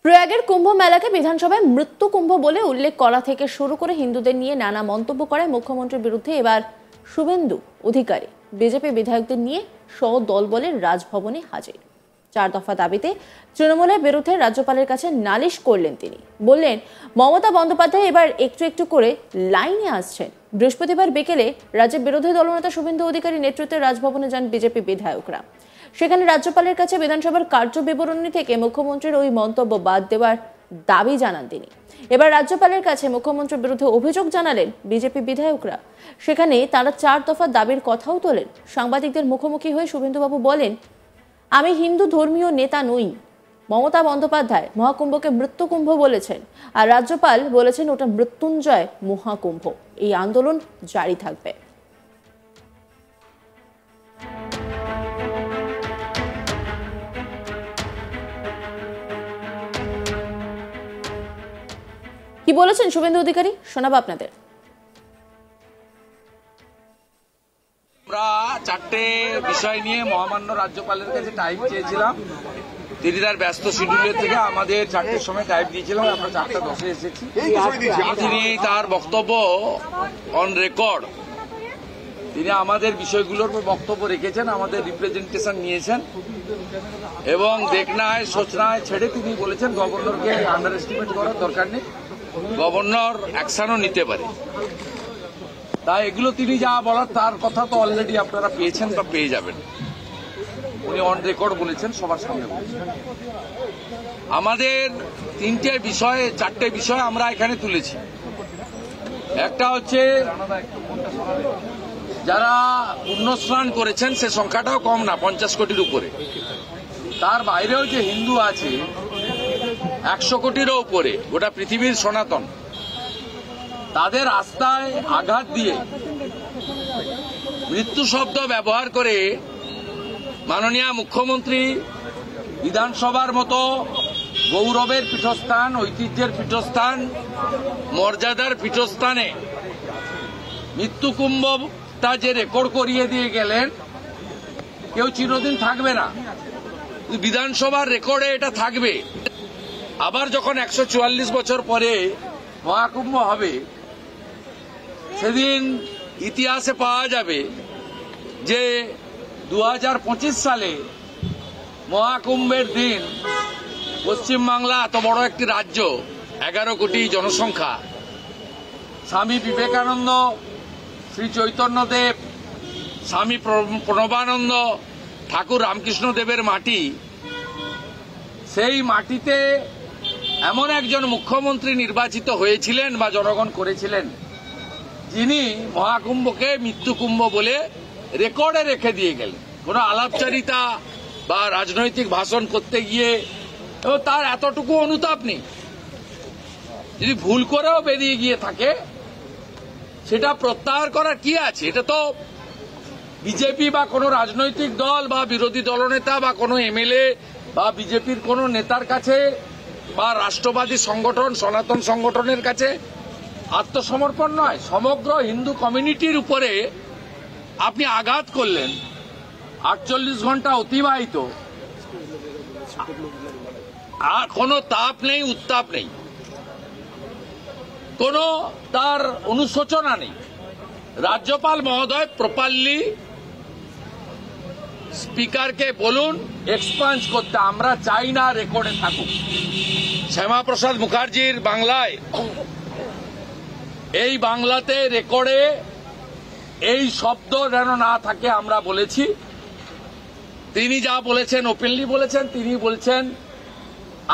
প্রয়াগের কুম্ভ মেলাকে বিধানসভায় মৃত্যু কুম্ভ বলে উল্লেখ করা থেকে শুরু করে হিন্দুদের নিয়ে নানা মন্তব্য করায় মুখ্যমন্ত্রীর বিরুদ্ধে এবার শুভেন্দু অধিকারী বিজেপি বিধায়কদের নিয়ে দলবলে রাজভবনে হাজির। 4 দফা দাবিতে তৃণমূলের বিরুদ্ধে রাজ্যপালের কাছে নালিশ করলেন তিনি। বললেন, মমতা বন্দ্যোপাধ্যায় এবার একটু একটু করে লাইনে আসছেন। বৃহস্পতিবার বিকেলে রাজ্যের বিরোধী দলনেতা শুভেন্দু অধিকারী নেতৃত্বে রাজভবনে যান বিজেপি বিধায়করা। সেখানে রাজ্যপালের কাছে বিধানসভার কার্য বিবরণী থেকে মুখ্যমন্ত্রীর ওই মন্তব্য বাদ দেওয়ার দাবি জানান তিনি। এবার রাজ্যপালের কাছে মুখ্যমন্ত্রীর বিরুদ্ধে অভিযোগ জানালেন বিজেপি বিধায়করা। সেখানে তারা 4 দফা দাবির কথাও তোলেন। সাংবাদিকদের মুখোমুখি হয়ে শুভেন্দুবাবু বলেন, আমি হিন্দু ধর্মীয় নেতা নই। মমতা বন্দ্যোপাধ্যায় মহাকুম্ভকে মৃত্যুকুম্ভ বলেছেন, আর রাজ্যপাল বলেছেন ওটা মৃত্যুঞ্জয় মহাকুম্ভ। এই আন্দোলন জারি থাকবে। কি বলেছেন শুভেন্দু অধিকারী, শোনাবো আপনাদের। আমরা 4টে বিষয় নিয়ে মহামান্য রাজ্যপালের কাছে টাইম চেয়েছিলাম। তিনি তার ব্যস্ত শিডিউলের থেকে আমাদের 4টের সময় টাইম দিয়েছিলাম। আমরা 4:10 এসেছি। তিনি তার বক্তব্য অন রেকর্ড তিনি আমাদের বিষয়গুলোর বক্তব্য রেখেছেন, আমাদের রিপ্রেজেন্টেশন নিয়েছেন এবং দেখনা হয় সোচনা হয় ছেড়ে তিনি বলেছেন গভর্নরকে আন্ডার এস্টিমেট করার দরকার নেই, গভর্নর অ্যাকশনও নিতে পারে। তাই এগুলো তিনি যা বলার তার কথা তো অলরেডি আপনারা পেয়েছেন বা পেয়ে যাবেন। উনি অন রেকর্ড বলেছেন, সবার সামনে বলেছেন। আমাদের 4টে বিষয় আমরা এখানে তুলেছি। একটা হচ্ছে যারা পুণ্যস্নান করেছেন সে সংখ্যাটাও কম না, 50 কোটির উপরে। তার বাইরেও যে হিন্দু আছে 100 কোটিরও উপরে, গোটা পৃথিবীর সনাতন, তাদের আস্থায় আঘাত দিয়ে মৃত্যু শব্দ ব্যবহার করে মাননীয় মুখ্যমন্ত্রী বিধানসভার মতো গৌরবের পীঠস্থান, ঐতিহ্যের পীঠস্থান, মর্যাদার পীঠস্থানে মৃত্যুকুম্ভটা যে রেকর্ড করিয়ে দিয়ে গেলেন, কেউ চিরদিন থাকবে না, বিধানসভার রেকর্ডে এটা থাকবে। আবার যখন 144 বছর পরে মহাকুম্ভ হবে, সেদিন ইতিহাসে পাওয়া যাবে যে 2025 সালে মহাকুম্ভের দিন পশ্চিমবাংলা এত বড় একটি রাজ্য, 11 কোটি জনসংখ্যা, স্বামী বিবেকানন্দ, শ্রী চৈতন্যদেব, স্বামী প্রণবানন্দ, ঠাকুর রামকৃষ্ণ দেবের মাটি, সেই মাটিতে এমন একজন মুখ্যমন্ত্রী নির্বাচিত হয়েছিলেন বা জনগণ করেছিলেন, যিনি মহাকুম্ভকে মৃত্যুকুম্ভ বলে রেকর্ডে রেখে দিয়ে গেলেন। কোন আলাপচারিতা বা রাজনৈতিক ভাষণ করতে গিয়ে তার এতটুকু অনুতাপ নেই। যদি ভুল করেও বেরিয়ে গিয়ে থাকে, সেটা প্রত্যাহার করার কি আছে? এটা তো বিজেপি বা কোনো রাজনৈতিক দল বা বিরোধী দলনেতা বা কোনো এমএলএ বা বিজেপির কোনো নেতার কাছে বা রাষ্ট্রবাদী সংগঠন, সনাতন সংগঠনের কাছে আত্মসমর্পণ নয়। সমগ্র হিন্দু কমিউনিটির উপরে আপনি আঘাত করলেন। 48 ঘন্টা অতিবাহিত, আর কোনো তাপ নেই, উত্তাপ নেই, কোনো তার অনুশোচনা নেই। রাজ্যপাল মহোদয় প্রপারলি স্পিকারকে বলুন এক্সপাঞ্জ করতে, আমরা চাই না রেকর্ডে থাকুক। শ্যামাপ্রসাদ মুখার্জির বাংলায়, এই বাংলাতে রেকর্ডে এই শব্দ যেন না থাকে আমরা বলেছি। তিনি যা বলেছেন ওপেনলি বলেছেন। তিনি বলছেন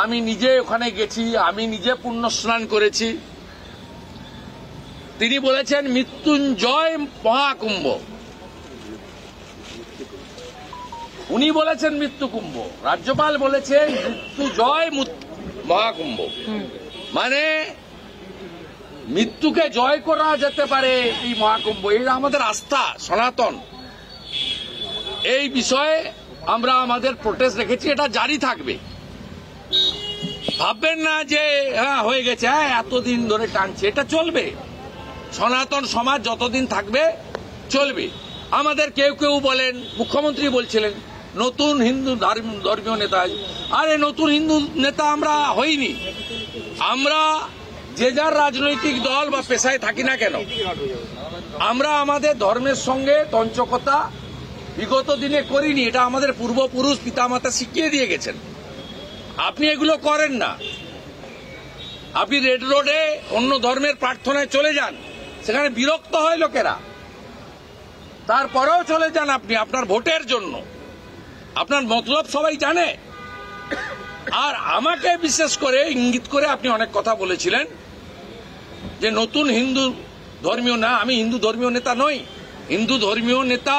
আমি নিজে ওখানে গেছি, আমি নিজে পুণ্য স্নান করেছি। তিনি বলেছেন মৃত্যুঞ্জয় মহাকুম্ভ, উনি বলেছেন মৃত্যুকুম্ভ, রাজ্যপাল বলেছেন মৃত্যুজয় মহাকুম্ভ। মানে মৃত্যুকে জয় করা যেতে পারে এই মহাকুম্ভ, এটা আমাদের আস্থা সনাতন। এই বিষয়ে আমরা আমাদের প্রোটেস্ট রেখেছি, এটা জারি থাকবে। ভাববেন না যে হ্যাঁ হয়ে গেছে, হ্যাঁ এতদিন ধরে টানছে, এটা চলবে। সনাতন সমাজ যতদিন থাকবে চলবে। আমাদের কেউ কেউ বলেন, মুখ্যমন্ত্রী বলছিলেন নতুন হিন্দু ধর্মীয় নেতা। আরে নতুন হিন্দু নেতা আমরা হইনি, আমরা যে যার রাজনৈতিক দল বা পেশায় থাকি না কেন, আমরা আমাদের ধর্মের সঙ্গে তঞ্চকতা বিগত দিনে করিনি। এটা আমাদের পূর্বপুরুষ পিতামাতা শিখিয়ে দিয়ে গেছেন। আপনি এগুলো করেন না। আপনি রেড রোডে অন্য ধর্মের প্রার্থনায় চলে যান, সেখানে বিরক্ত হয় লোকেরা, তারপরেও চলে যান আপনি আপনার ভোটের জন্য। আপনার মতলব সবাই জানে। আর আমাকে বিশেষ করে ইঙ্গিত করে আপনি অনেক কথা বলেছিলেন যে নতুন হিন্দু ধর্মীয় না। আমি হিন্দু ধর্মীয় নেতা নই, হিন্দু ধর্মীয় নেতা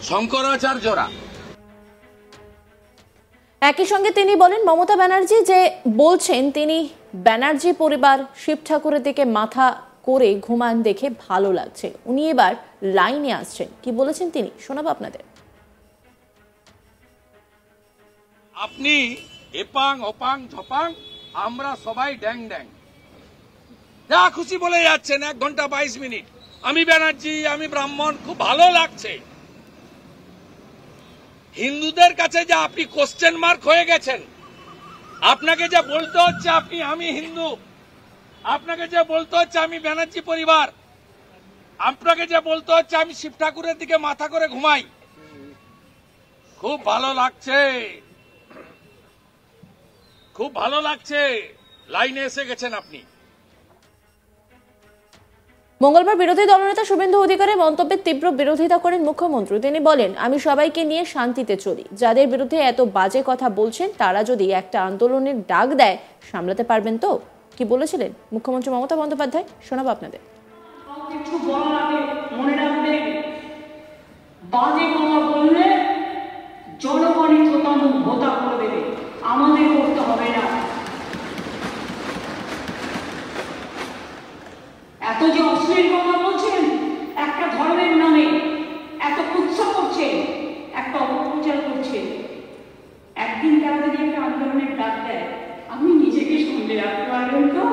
শঙ্করাচার্যরা। একই সঙ্গে তিনি বলেন, মমতা ব্যানার্জি যে বলছেন তিনি ব্যানার্জি পরিবার শিব ঠাকুরের দিকে মাথা করে ঘুমান দেখে ভালো লাগছে, উনি এবার লাইনে আসছেন। কি বলেছেন তিনি, শোনাবো আপনাদের। আপনি এপাং ওপাং ঝপাং, আমরা সবাই ড্যাং ড্যাং, যা খুশি বলে যাচ্ছেন 1 ঘন্টা 22 মিনিট। আমি ব্যানার্জি, আমি ব্রাহ্মণ, খুব ভালো লাগছে। হিন্দুদের কাছে যে আপনি কোশ্চেন মার্ক হয়ে গেছেন, আপনাকে যে বলতে হচ্ছে আমি হিন্দু, আপনাকে যে বলতে হচ্ছে আমি ব্যানার্জি পরিবার, আপনাকে যে বলতে হচ্ছে আমি শিব ঠাকুরের দিকে মাথা করে ঘুমাই, খুব ভালো লাগছে, খুব ভালো লাগছে। লাইনে এসে গেছেন আপনি। মঙ্গলবার বিরোধী দলনেতা শুভেন্দু অধিকারের মন্তব্যের তীব্র বিরোধিতা করেন মুখ্যমন্ত্রী। তিনি বলেন, আমি সবাইকে নিয়ে শান্তিতে চলি, যাদের বিরুদ্ধে এত বাজে কথা বলছেন তারা যদি একটা আন্দোলনের ডাক দেয় সামলাতে পারবেন তো। কি বলেছিলেন মুখ্যমন্ত্রী মমতা বন্দ্যোপাধ্যায়, শোনাবো আপনাদের। জনগণই ভোতা করে দেবে, আমাদের করতে হবে না। এত যে অশ্লীল কথা বলছেন একটা ধর্মের নামে, এত উৎসব করছেন, একটা অপপ্রচার করছেন, একদিন তারা যদি একটা আন্দোলনের ডাক দেয় আপনি নিজেকে সামলে রাখতে পারবেন তো?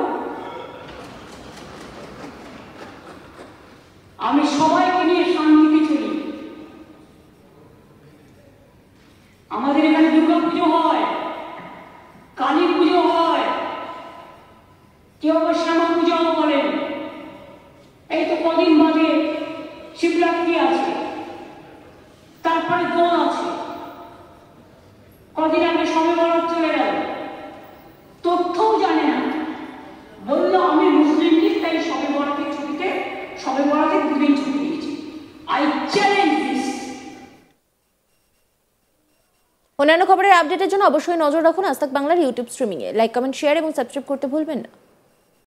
আমি সবাইকে নিয়ে শান্তিতে চলি। আমাদের এখানে দুর্গা পুজো হয়, কালী পুজো হয়, কেউ আবার শ্যামা পুজোও বলেন। এই তো কদিন বাদে শিবরাত্রি আছে, তারপরে দোল আছে, কদিন আগে শবে বরাত চলে গেল, তথ্যও জানে না, বললো আমি মুসলিম লীগ তাই শবে বরাতের ছুটিতে শবে বরাতের 2 দিন ছুটি দিয়েছি। I challenge this. অন্যান্য খবরের আপডেটের জন্য অবশ্যই নজর রাখুন আজ তাক বাংলার ইউটিউব স্ট্রিমিংয়ে। লাইক, কমেন্ট, শেয়ার এবং সাবস্ক্রাইব করতে ভুলবেন না।